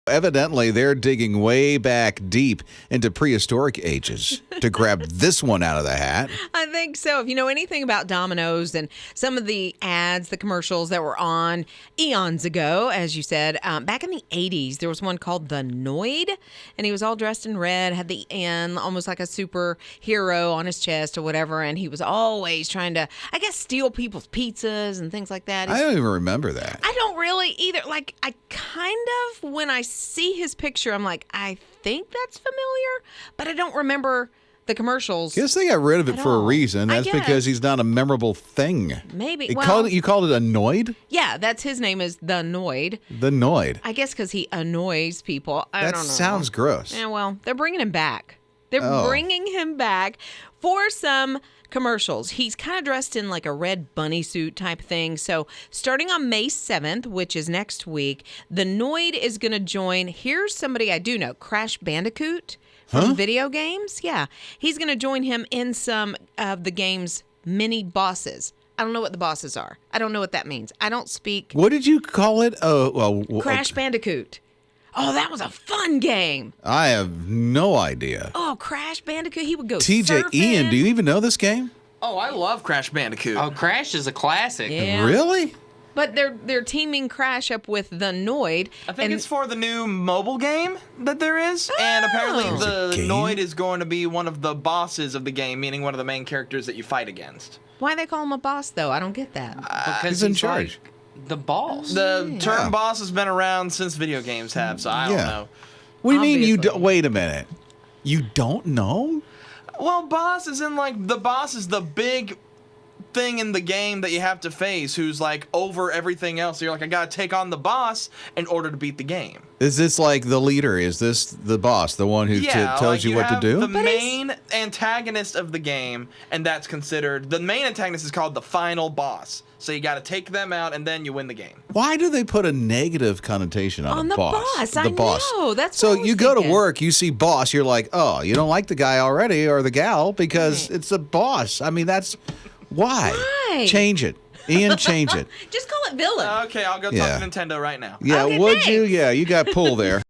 Evidently, they're digging way back deep into prehistoric ages to grab this one out of the hat. I think so. If you know anything about Domino's and some of the ads, the commercials that were on eons ago, as you said, back in the 80s, there was one called the Noid, and he was all dressed in red, had the N, almost like a superhero on his chest or whatever, and he was always trying to, I guess, steal people's pizzas and things like that. I don't even remember that. I don't really either. Like, I kind of, when I see his picture, I'm like, I think that's familiar, but I don't remember the commercials. Guess they got rid of it for a reason. That's because he's not a memorable thing. Maybe. You called it a Noid? Yeah, that's his name is the Noid. The Noid. I guess because he annoys people. I don't know. That sounds gross. Yeah, well, they're bringing him back. They're bringing him back for some commercials. He's kind of dressed in like a red bunny suit type thing. So starting on May 7th, which is next week, the Noid is going to join. Here's somebody I do know, Crash Bandicoot from video games. Yeah, he's going to join him in some of the game's mini bosses. I don't know what the bosses are. I don't know what that means. I don't speak. What did you call it? Crash Bandicoot. Oh, that was a fun game. I have no idea. Oh, Crash Bandicoot. He would go TJ, surfing. Ian, do you even know this game? Oh, I love Crash Bandicoot. Oh, Crash is a classic. Yeah. Really? But they're teaming Crash up with the Noid. I think it's for the new mobile game that there is. And apparently the Noid is going to be one of the bosses of the game, meaning one of the main characters that you fight against. Why they call him a boss, though? I don't get that. Because he's in charge. Like the boss. The term boss has been around since video games have, so I don't know. What do you mean you Obviously. wait a minute. You don't know? Well, boss is in like the boss is the big thing in the game that you have to face who's like over everything else. So you're like, I gotta take on the boss in order to beat the game. Is this like the leader? Is this the boss, the one who tells like you what to do? The main antagonist of the game, and that's considered the main antagonist is called the final boss. So you got to take them out, and then you win the game. Why do they put a negative connotation on the boss? boss. I know. That's so what I was you go thinking. to work, you see boss, you're like, oh, you don't like the guy already or the gal because it's a boss. I mean, that's why. Why? Change it, Ian. Change it. Just call it villain. Okay, I'll go talk to Nintendo right now. Yeah, Okay, would you? thanks. Yeah, you got pull there.